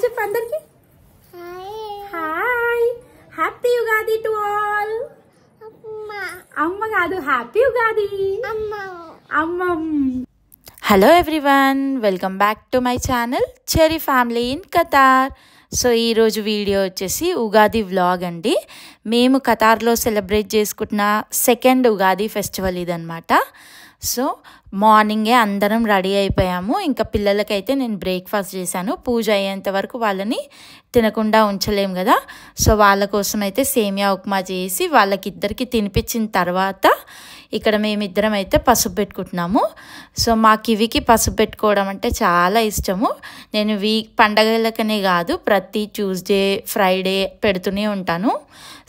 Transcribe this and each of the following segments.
చెప్పు అందరికి. Hi, happy Ugadi to all. అమ్మ కాదు, హ్యాపీ ఉగాది అమ్మమ్. Hello everyone, welcome back to my channel cherry family in Qatar. So ఈరోజు వీడియో వచ్చేసి ఉగాది వ్లాగ్ అండి. మేము ఖతార్లో సెలబ్రేట్ చేసుకుంటున్న సెకండ్ ఉగాది ఫెస్టివల్ ఇదనమాట. సో మార్నింగే అందరం రెడీ అయిపోయాము. ఇంకా పిల్లలకైతే నేను బ్రేక్ఫాస్ట్ చేశాను. పూజ అయ్యేంత వరకు వాళ్ళని తినకుండా ఉంచలేము కదా. సో వాళ్ళ కోసం అయితే సేమియా ఉప్మా చేసి వాళ్ళకిద్దరికి తినిపించిన తర్వాత ఇక్కడ మేమిద్దరం అయితే పసుపు పెట్టుకుంటున్నాము. సో మా కివికి పసుపు పెట్టుకోవడం అంటే చాలా ఇష్టము. నేను పండగలకనే కాదు, ప్రతి ట్యూస్డే ఫ్రైడే పెడుతూనే ఉంటాను.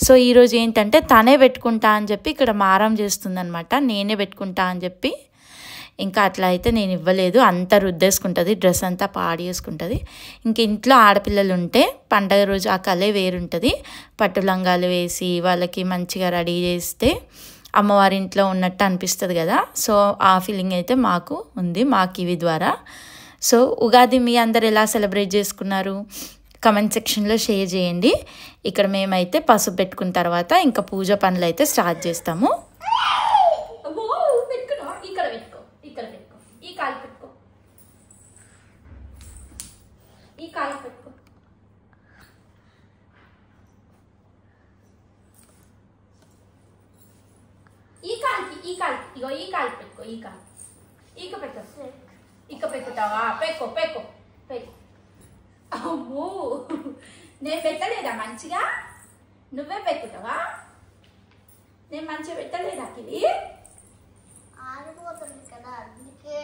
సో ఈరోజు ఏంటంటే తనే పెట్టుకుంటా అని చెప్పి ఇక్కడ మారం చేస్తుందనమాట. నేనే పెట్టుకుంటా అని చెప్పి ఇంకా అట్లా అయితే నేను ఇవ్వలేదు. అంతా రుద్దేసుకుంటుంది, డ్రెస్ అంతా పాడు చేసుకుంటుంది. ఇంక ఇంట్లో ఆడపిల్లలు ఉంటే పండగ రోజు ఆ కలే వేరుంటుంది. పట్టు లంగాలు వేసి వాళ్ళకి మంచిగా రెడీ చేస్తే అమ్మవారి ఇంట్లో ఉన్నట్టు అనిపిస్తుంది కదా. సో ఆ ఫీలింగ్ అయితే మాకు ఉంది, మా కివి ద్వారా. సో ఉగాది మీ అందరు ఎలా సెలబ్రేట్ చేసుకున్నారు కమెంట్ సెక్షన్లో షేర్ చేయండి. ఇక్కడ మేమైతే పసుపు పెట్టుకున్న తర్వాత ఇంకా పూజ పనులు అయితే స్టార్ట్ చేస్తాము. ఇగో ఈ కాలు పెట్టుకో, ఈ కాలు ఈక పెట్టు, ఈక పెట్టుతావా? పెట్టుకో పెట్టుకో పెట్టు. అమ్మో, నేను పెట్టలేదా మంచిగా? నువ్వే పెట్టుకుంటావా? నేను మంచిగా పెట్టలేదా? కివి ఆరిపోతుంది కదా, అందుకే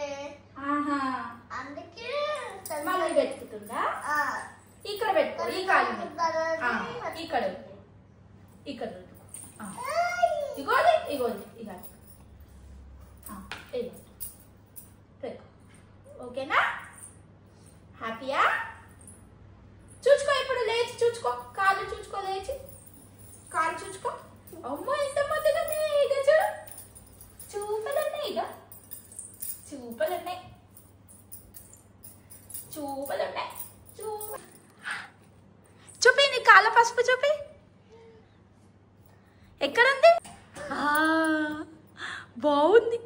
అందుకే మళ్ళీ పెట్టుకుంటుందా? ఇక్కడ పెట్టుకో, ఈ కాలు ఇక్కడ ఇక్కడ ఇగోది ఇగోది ఇక ఓకేనా? హ్యాపీయా? చూసుకో, ఇప్పుడు లేచి చూసుకో, కాళ్ళు చూసుకో, లేచి కాళ్ళు చూసుకో. అమ్మో ఎంత మధ్యలో ఇక చూడు, చూపలున్నాయి, ఇక చూపలున్నాయి, చూపలున్నాయి. చూపి నీ కాళ్ళ పసుపు చూపి. ఎక్కడుంది? బాగుంది.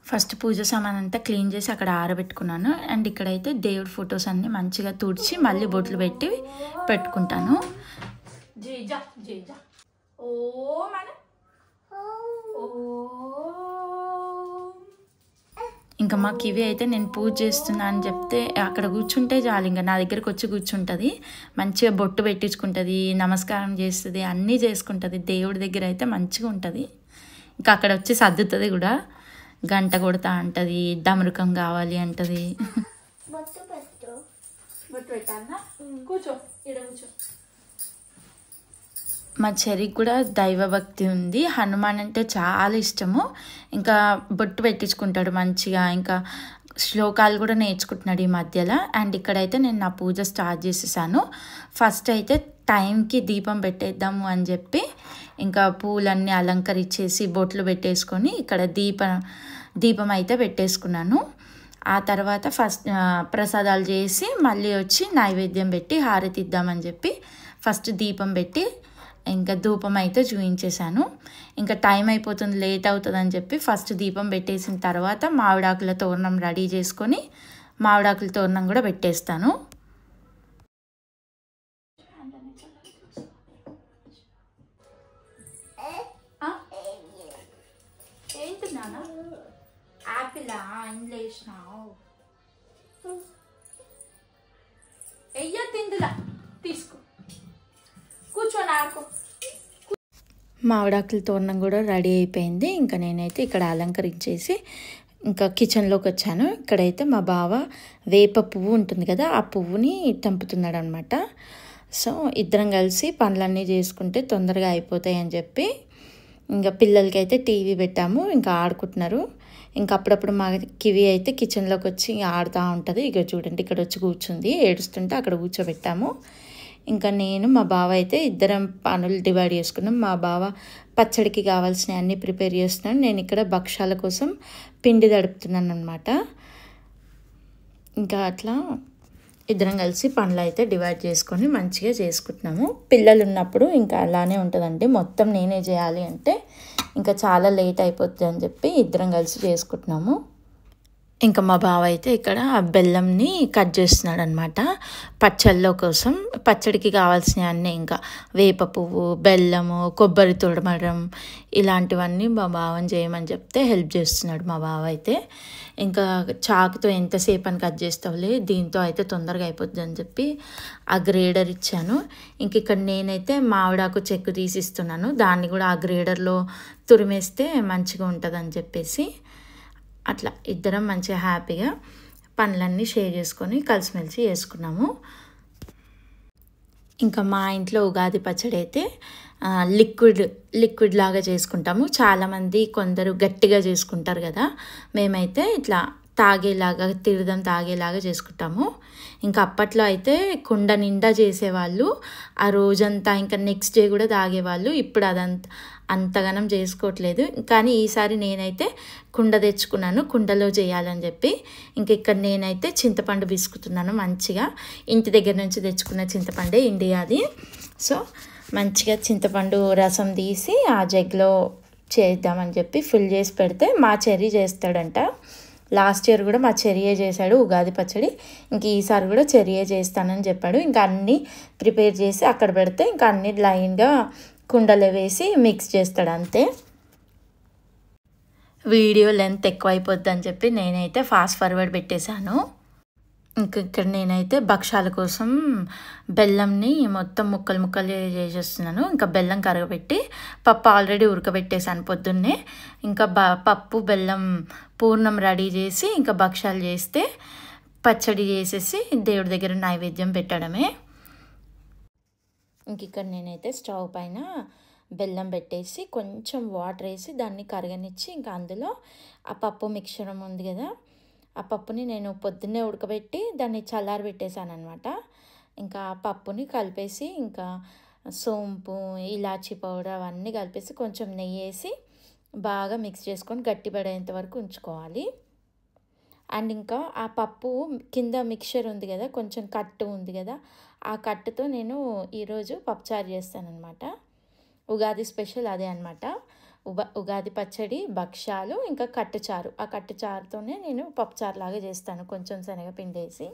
ఫస్ట్ పూజ సామాన్ అంతా క్లీన్ చేసి అక్కడ ఆరబెట్టుకున్నాను. అండ్ ఇక్కడైతే దేవుడి ఫొటోస్ అన్నీ మంచిగా తుడిచి మళ్ళీ బొట్లు పెట్టి పెట్టుకుంటాను. జీజా జీజా ఓ మన ఇంకా మా కివి అయితే నేను పూజ చేస్తున్నా అని చెప్తే అక్కడ కూర్చుంటే చాలు, ఇంకా నా దగ్గరకు వచ్చి కూర్చుంటుంది. మంచిగా బొట్టు పెట్టించుకుంటుంది, నమస్కారం చేస్తుంది, అన్నీ చేసుకుంటుంది. దేవుడి దగ్గర అయితే మంచిగా ఉంటుంది. ఇంకా అక్కడ వచ్చి సర్దుతుంది కూడా, గంట కొడతా అంటది, డమరుకం కావాలి అంటది. బొట్టు పెట్టు, బొట్టు పెట్టాలనా? కూర్చో, ఇక్కడ కూర్చో. మా చెరికి కూడా దైవభక్తి ఉంది. హనుమాన్ అంటే చాలా ఇష్టము. ఇంకా బొట్టు పెట్టించుకుంటాడు మంచిగా. ఇంకా శ్లోకాలు కూడా నేర్చుకుంటున్నాడు ఈ మధ్యలో. అండ్ ఇక్కడైతే నేను నా పూజ స్టార్ట్ చేసేసాను. ఫస్ట్ అయితే టైంకి దీపం పెట్టేద్దాము అని చెప్పి ఇంకా పూలన్నీ అలంకరించేసి బొట్లు పెట్టేసుకొని ఇక్కడ దీపం అయితే పెట్టేసుకున్నాను. ఆ తర్వాత ఫస్ట్ ప్రసాదాలు చేసి మళ్ళీ వచ్చి నైవేద్యం పెట్టి హారతి ఇద్దామని చెప్పి ఫస్ట్ దీపం పెట్టి ఇంకా ధూపం అయితే చూపించేశాను. ఇంకా టైం అయిపోతుంది, లేట్ అవుతుంది అని చెప్పి ఫస్ట్ దీపం పెట్టేసిన తర్వాత మామిడాకుల తోరణం రెడీ చేసుకొని మామిడాకుల తోరణం కూడా పెట్టేస్తాను. ఏంటి నాన్న? యాపిలా? ఇందులో వేసినావు? ఎయ్య తిందులా, తీసుకో, కూర్చొని ఆడుకో. మామిడాకుల తోరణం కూడా రెడీ అయిపోయింది. ఇంకా నేనైతే ఇక్కడ అలంకరించేసి ఇంకా కిచెన్లోకి వచ్చాను. ఇక్కడైతే మా బావ వేప పువ్వు ఉంటుంది కదా, ఆ పువ్వుని తెంపుతున్నాడు అనమాట. సో ఇద్దరం కలిసి పనులన్నీ చేసుకుంటే తొందరగా అయిపోతాయి అని చెప్పి ఇంకా పిల్లలకి అయితే టీవీ పెట్టాము, ఇంకా ఆడుకుంటున్నారు. ఇంకా అప్పుడప్పుడు మా కివి అయితే కిచెన్లోకి వచ్చి ఆడుతూ ఉంటుంది. ఇక చూడండి, ఇక్కడ వచ్చి కూర్చుంది, ఏడుస్తుంటే అక్కడ కూర్చోబెట్టాము. ఇంకా నేను మా బావ అయితే ఇద్దరం పనులు డివైడ్ చేసుకున్నాం. మా బావ పచ్చడికి కావాల్సినవి అన్నీ ప్రిపేర్ చేస్తున్నాను, నేను ఇక్కడ భక్షాల కోసం పిండి తడుపుతున్నాను అనమాట. ఇంకా అట్లా ఇద్దరం కలిసి పనులు అయితే డివైడ్ చేసుకొని మంచిగా చేసుకుంటున్నాము. పిల్లలు ఉన్నప్పుడు ఇంకా అలానే ఉంటుందండి, మొత్తం నేనే చేయాలి అంటే ఇంకా చాలా లేట్ అయిపోతుంది అని చెప్పి ఇద్దరం కలిసి చేసుకుంటున్నాము. ఇంకా మా బావ అయితే ఇక్కడ బెల్లంని కట్ చేస్తున్నాడు అనమాట పచ్చళ్ళ కోసం. పచ్చడికి కావాల్సినవి అన్నీ ఇంకా వేప పువ్వు, బెల్లము, కొబ్బరి తుడమడం ఇలాంటివన్నీ మా బావని చేయమని చెప్తే హెల్ప్ చేస్తున్నాడు మా బావ అయితే. ఇంకా చాకుతో ఎంతసేపు అని కట్ చేస్తావులే, దీంతో అయితే తొందరగా అయిపోతుంది అని చెప్పి ఆ గ్రేడర్ ఇచ్చాను. ఇంక ఇక్కడ నేనైతే మామిడాకు చెక్కు తీసిస్తున్నాను, దాన్ని కూడా ఆ గ్రేడర్లో తురిమేస్తే మంచిగా ఉంటుంది అని చెప్పేసి అట్లా ఇద్దరం మంచిగా హ్యాపీగా పనులన్నీ షేర్ చేసుకొని కలిసిమెలిసి చేసుకున్నాము. ఇంకా మా ఇంట్లో ఉగాది పచ్చడి అయితే లిక్విడ్ లాగా చేసుకుంటాము. చాలామంది కొందరు గట్టిగా చేసుకుంటారు కదా, మేమైతే ఇట్లా తాగేలాగా తీర్థం తాగేలాగా చేసుకుంటాము. ఇంకా అప్పట్లో అయితే కుండ నిండా చేసేవాళ్ళు, ఆ రోజంతా ఇంకా నెక్స్ట్ డే కూడా తాగేవాళ్ళు. ఇప్పుడు అంతగానం చేసుకోవట్లేదు. కానీ ఈసారి నేనైతే కుండ తెచ్చుకున్నాను, కుండలో చేయాలని చెప్పి. ఇంక ఇక్కడ నేనైతే చింతపండు బిసుకుతున్నాను మంచిగా, ఇంటి దగ్గర నుంచి తెచ్చుకున్న చింతపండే ఇండియాది. సో మంచిగా చింతపండు రసం తీసి ఆ జగ్లో చేద్దామని చెప్పి ఫిల్ చేసి పెడితే మా చెర్రీ చేస్తాడంట. లాస్ట్ ఇయర్ కూడా మా చెర్రీయే చేశాడు ఉగాది పచ్చడి, ఇంక ఈసారి కూడా చెర్రీయే చేస్తానని చెప్పాడు. ఇంకా అన్నీ ప్రిపేర్ చేసి అక్కడ పెడితే ఇంకా అన్నీ లైన్గా కుండలో వేసి మిక్స్ చేస్తాడు అంతే. వీడియో లెంత్ ఎక్కువ అయిపోద్ది అని చెప్పి నేనైతే ఫాస్ట్ ఫార్వర్డ్ పెట్టేశాను. ఇంక ఇక్కడ నేనైతే భక్షాల కోసం బెల్లంని మొత్తం ముక్కలు చేసేస్తున్నాను. ఇంకా బెల్లం కరగబెట్టి పప్పు ఆల్రెడీ ఉడకబెట్టేసాను పొద్దున్నే. ఇంకా పప్పు బెల్లం పూర్ణం రెడీ చేసి ఇంకా భక్షాలు చేస్తే పచ్చడి చేసేసి దేవుడి దగ్గర నైవేద్యం పెట్టడమే. ఇంక ఇక్కడ నేనైతే స్టవ్ పైన బెల్లం పెట్టేసి కొంచెం వాటర్ వేసి దాన్ని కరగనిచ్చి ఇంకా అందులో ఆ పప్పు మిక్చర్ ఉంది కదా, ఆ పప్పుని నేను పొద్దున్నే ఉడకబెట్టి దాన్ని చల్లారి పెట్టేశాను అనమాట. ఇంకా ఆ పప్పుని కలిపేసి ఇంకా సోంపు, ఇలాచీ పౌడర్ అవన్నీ కలిపేసి కొంచెం నెయ్యి వేసి బాగా మిక్స్ చేసుకొని గట్టిపడేంత వరకు ఉంచుకోవాలి. అండ్ ఇంకా ఆ పప్పు కింద మిక్చర్ ఉంది కదా, కొంచెం కట్టు ఉంది కదా, ఆ కట్టుతో నేను ఈరోజు పప్పుచారు చేస్తానన్నమాట. ఉగాది స్పెషల్ అదే అనమాట, ఉగాది పచ్చడి, భక్షాలు, ఇంకా కట్టుచారు. ఆ కట్టుచారుతోనే నేను పప్పుచారు లాగా చేస్తాను కొంచెం శనగపిండి వేసి.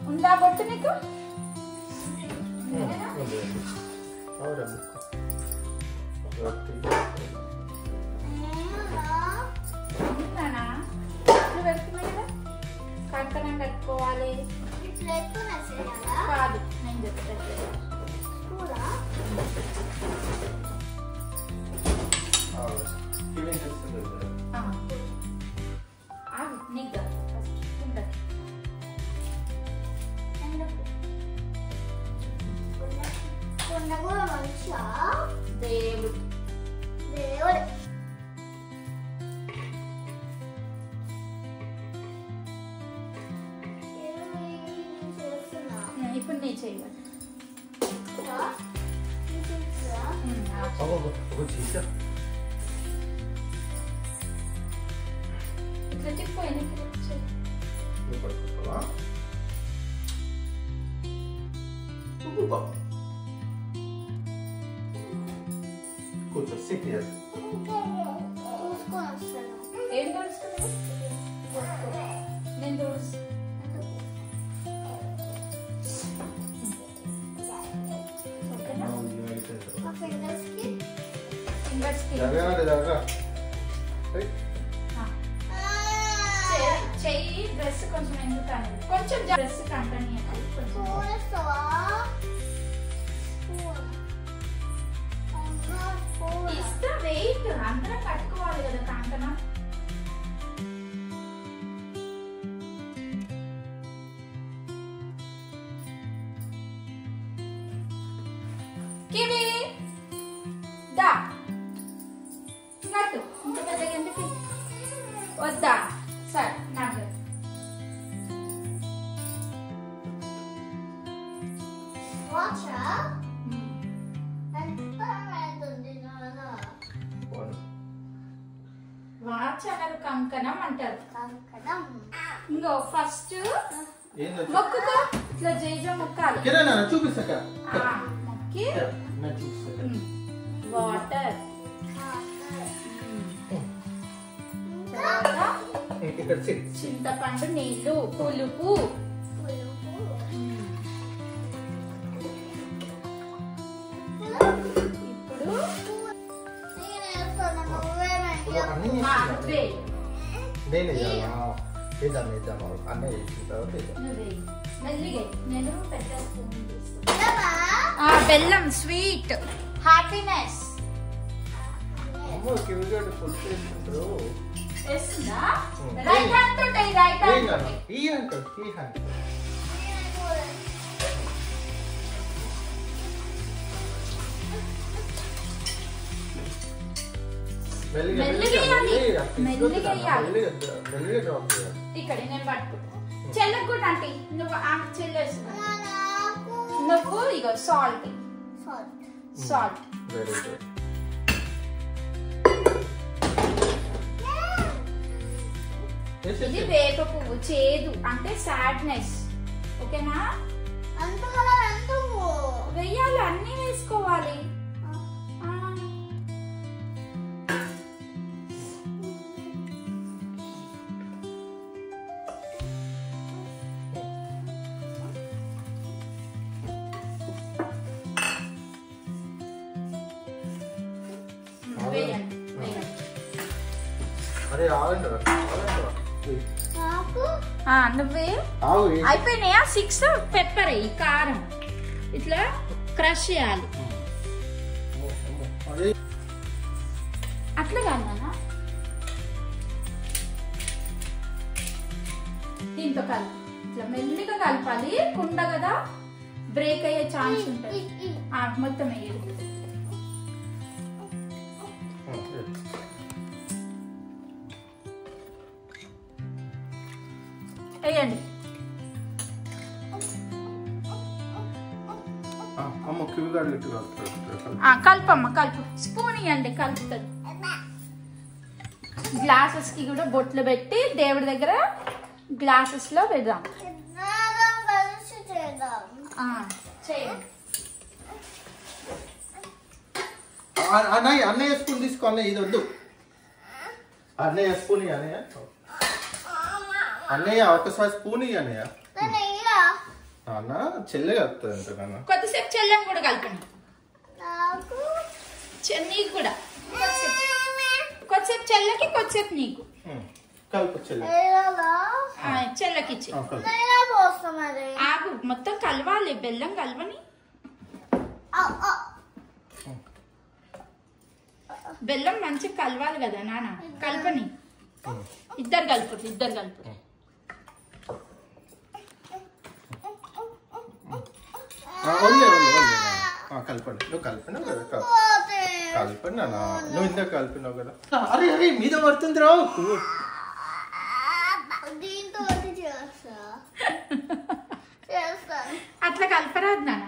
ఉందా బొట్టు నీకు? కంకణం కట్టుకోవాలి కాదు, నేను చెప్తాను. నీకు దేవుడు ఇప్పుడు నేను చేయాలి. ఇట్లా తిప్పోయిన ఏం దోడుస్తున్నావు? నేను దోడుస్తాను. చెయ్యి డ్రెస్ కొంచెం ఎందుకు కొంచెం డ్రెస్ కంపెనీ ఇస్తా వెయిట్ అందరూ వద్దా సరే నాకు వాచ్ అనరు కంకణం అంటారు. ఇంకో ఫస్ట్ మొక్కుకో ఇట్లా జైజ మొక్కాలి. మొక్కి వాటర్ చింతపండు నీళ్లు పులుపు బెల్లం స్వీట్ హ్యాపీనెస్ రైట్ హ్యాండ్ తో రైట్ హ్యాండ్ ఇక్కడ నేను పట్టుకుంటా. చెల్లకు కూడా అంటే నువ్వు ఆమె చెల్లేసు నువ్వు ఇగో సాల్ట్ సాల్ట్ ఇది వేప పువ్వు చేదు అంటే సాడ్నెస్. ఓకేనా? వెయ్యాలి అన్ని వేసుకోవాలి. నువ్వే అయిపోయినాయా 6 పెప్పర్ ఈ కారం ఇట్లా క్రష్ చేయాలి. అట్లా కాదా దీంతో కలిపి ఇట్లా మెల్లిగా కలపాలి. కుండ కదా బ్రేక్ అయ్యే ఛాన్స్ ఉంటుంది. మొత్తం వేయాలి. వేయండి. కల్పమ్మ కలుపు. స్పూన్ ఇవ్వండి కలుపుతుంది. గ్లాసెస్ కి కూడా బొట్లు పెట్టి దేవుడి దగ్గర గ్లాసెస్ లో వేద్దాం. అన్నయ్య స్పూన్ తీసుకోవాలి. ఇది వద్దు. అన్నయ్య స్పూన్ అన్నయ్య అన్నయ్య ఒకసారి స్పూన్ అన్నయ్య అన్న చెల్లె కలుపుతుంది నాన్న. కొద్దిసేపు చెల్లెని కూడా కలపండి. నీకు కూడా కొద్దిసేపు చెల్లెకి కొద్దిసేపు నీకు కలుపు. చెల్లె చెల్లెకి ఇచ్చి ఆగు. మొత్తం కలవాలి. బెల్లం కలవని. బెల్లం మంచిగా కలవాలి కదా నాన్న. కలపని. ఇద్దరు కలుపురు. ఇద్దరు కలుపురు. కలపండి. నువ్వు కలిపినావు కదా. కలిపండి నాన్న. నువ్వు ఇందాక కలిపినావు కదా. అరే అరే మీద పడుతుంది రావు. అట్లా కలపరాదు నాన్న.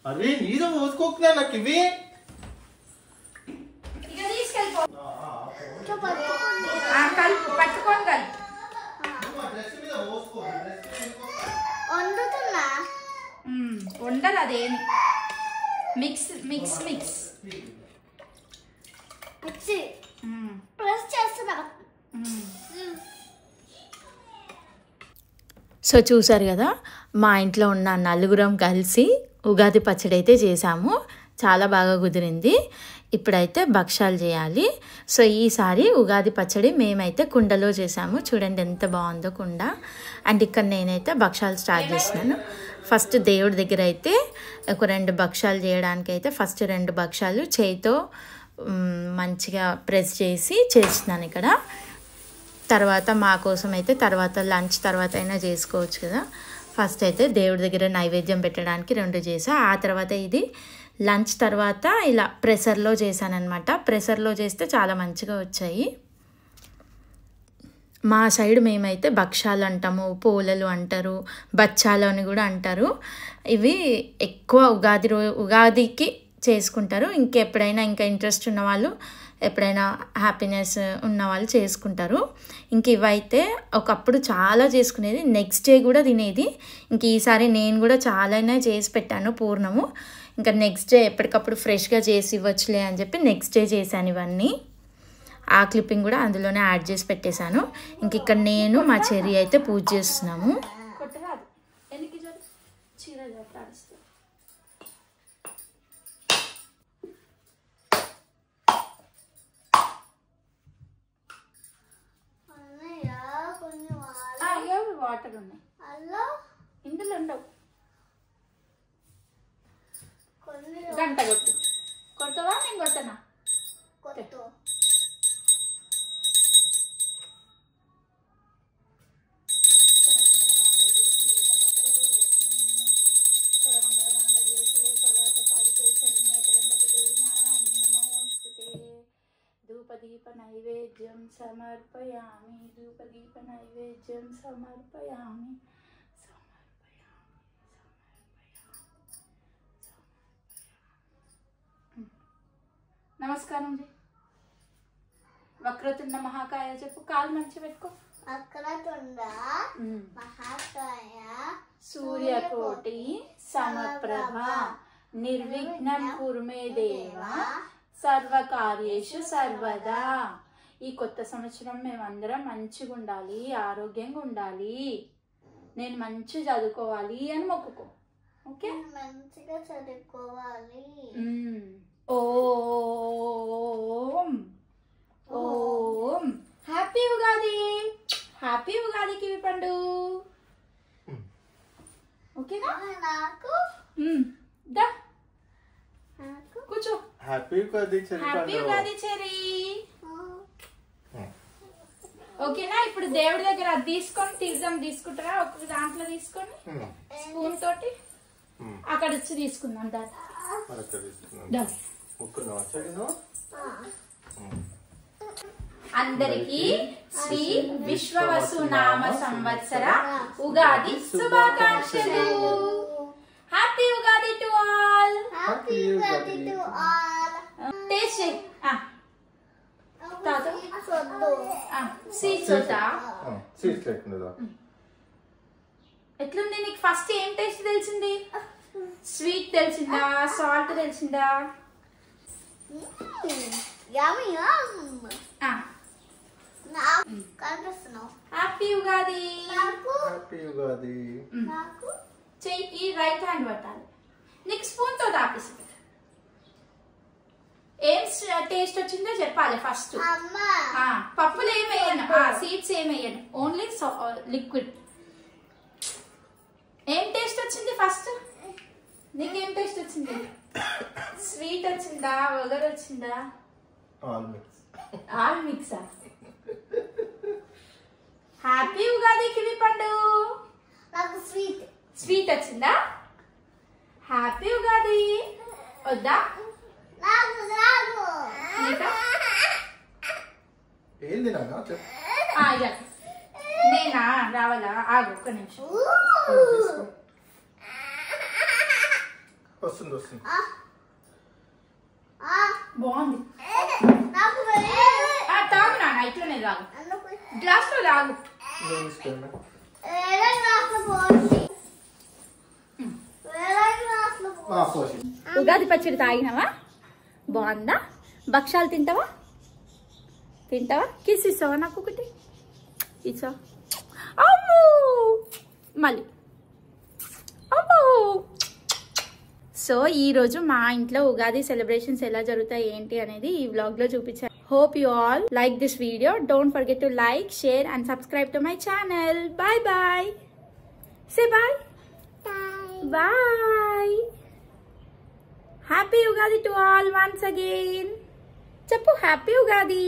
అరే నీదో పోసుకోకున్నా నాకు ఇవి. కలుపు పట్టుకొని కలుపు. వండరు అదేమి. మిక్స్ మిక్స్ మిక్స్ సో చూసారు కదా, మా ఇంట్లో ఉన్న నలుగురం కలిసి ఉగాది పచ్చడి అయితే చేసాము. చాలా బాగా కుదిరింది. ఇప్పుడైతే భక్షాలు చేయాలి. సో ఈసారి ఉగాది పచ్చడి మేమైతే కుండలో చేసాము. చూడండి ఎంత బాగుందో కుండ. అండ్ ఇక్కడ నేనైతే భక్షాలు స్టార్ట్ చేస్తున్నాను. ఫస్ట్ దేవుడి దగ్గర అయితే ఒక 2 భక్షాలు చేయడానికి అయితే ఫస్ట్ 2 భక్షాలు చేయితో మంచిగా ప్రెస్ చేసి చేస్తున్నాను ఇక్కడ. తర్వాత మా కోసం అయితే తర్వాత లంచ్ తర్వాత అయినా చేసుకోవచ్చు కదా. ఫస్ట్ అయితే దేవుడి దగ్గర నైవేద్యం పెట్టడానికి 2 చేసా. ఆ తర్వాత ఇది లంచ్ తర్వాత ఇలా ప్రెషర్లో చేశానన్నమాట. ప్రెషర్లో చేస్తే చాలా మంచిగా వచ్చాయి. మా సైడ్ మేమైతే భక్షాలు అంటాము, పోలలు అంటారు, బచ్చాలు అని కూడా అంటారు. ఇవి ఎక్కువ ఉగాదికి చేసుకుంటారు. ఇంకెప్పుడైనా ఇంకా ఇంట్రెస్ట్ ఉన్న వాళ్ళు, ఎప్పుడైనా హ్యాపీనెస్ ఉన్న వాళ్ళు చేసుకుంటారు. ఇంక ఇవైతే ఒకప్పుడు చాలా చేసుకునేది, నెక్స్ట్ డే కూడా తినేది. ఇంక ఈసారి నేను కూడా చాలానే చేసి పెట్టాను పూర్ణము. ఇంకా నెక్స్ట్ డే ఎప్పటికప్పుడు ఫ్రెష్గా చేసి ఇవ్వచ్చులే అని చెప్పి నెక్స్ట్ డే చేశాను ఇవన్నీ. ఆ క్లిప్పింగ్ కూడా అందులోనే యాడ్ చేసి పెట్టేశాను. ఇంక ఇక్కడ నేను మా చెర్రీ అయితే పూజ చేస్తున్నాము. వాటర్ ఉన్నాయి ఇందులో ఉండవు. గంట కొట్టు. కొడతావా నేను కొట్టనా? ధూపదీప నైవేద్యం సమర్పయామి, ధూపదీప నైవేద్యం సమర్పయామి. నమస్కారం జీ. వక్రతుండ మహాకాయ చెప్పు. కాలు మంచి పెట్టుకో. వక్రతుండ మహాకాయ సూర్యకోటి సమప్రభ నిర్విఘ్నం కురుమే దేవ సర్వకార్యేషు సర్వదా. ఈ కొత్త సంవత్సరం మేమందరం మంచిగా ఉండాలి, ఆరోగ్యంగా ఉండాలి, నేను మంచి చదువుకోవాలి అని మొక్కుకో. ఓకే, మంచిగా చదువుకోవాలి. Om Om. Happy Ugadi. Happy Ugadi kiwi పండు. ఓకేనా? నాకు దా కూర్చో. Happy Ugadi cherry. Happy Ugadi cherry. ఓకేనా? ఇప్పుడు దేవుడి దగ్గర అది తీసుకొని తీర్థం తీసుకుంటారా? ఒక్కొక్క దాంట్లో తీసుకొని స్పూన్ తోటి అక్కడ వచ్చి తీసుకుందాం. అందరికి శ్రీ విశ్వవసునామ సంవత్సర ఉగాది శుభాకాంక్షలు. Happy Ugadi to all. Happy Ugadi to all. Taste చేయి. తాత సీడ్స్ వద్దా? సీడ్స్ లేకుండా ఎట్లుంది నీకు? ఫస్ట్ ఏం టేస్ట్ తెలిసింది? స్వీట్ తెలిసిందా, సాల్ట్ తెలిసిందా? హ్యాపీ ఉగాది. హ్యాపీ ఉగాది. చెయ్యి రైట్ హ్యాండ్ పట్టాలి. నీకు స్పూన్ తో తాపేసి ఏం టేస్ట్ వచ్చిందో చెప్పాలి ఫస్ట్. పప్పులు ఏం వేయను, సీడ్స్ ఏం వేయను, ఓన్లీ లిక్విడ్. ఏం టేస్ట్ వచ్చింది ఫస్ట్? నీకేం టేస్ట్ వచ్చింది? స్వీట్ వచ్చిందా, వగర్ వచ్చిందా? ఆల్ మిక్సా? హ్యాపీ ఉగాది కివి పండు. నాకు స్వీట్ స్వీట్ వచ్చిందా? హ్యాపీ ఉగాది. వద్దా? ఏంది నేనా? రావాలా? ఆగు ఒక్క నిమిషం. వస్తుంది వస్తుంది. బాగుంది. తాగు నాన్న, ఇట్లనే తాగు. గ్లాస్ లో తాగు. ఉగాది పచ్చడి తాగినావా? బాగుందా? భక్షాలు తింటావా? తింటావా? కిస్ ఇస్తావా నాకు? ఒకటి ఇచ్చా. అమ్మో మళ్ళీ అమ్మో. సో ఈరోజు మా ఇంట్లో ఉగాది సెలబ్రేషన్స్ ఎలా జరుగుతాయి ఏంటి అనేది ఈ వ్లాగ్లో చూపించాను. Hope you all like this video. Don't forget to like, share and subscribe to my channel. Bye bye. Say bye. Bye. Bye. Happy Ugadi to all once again. Chappu happy Ugadi.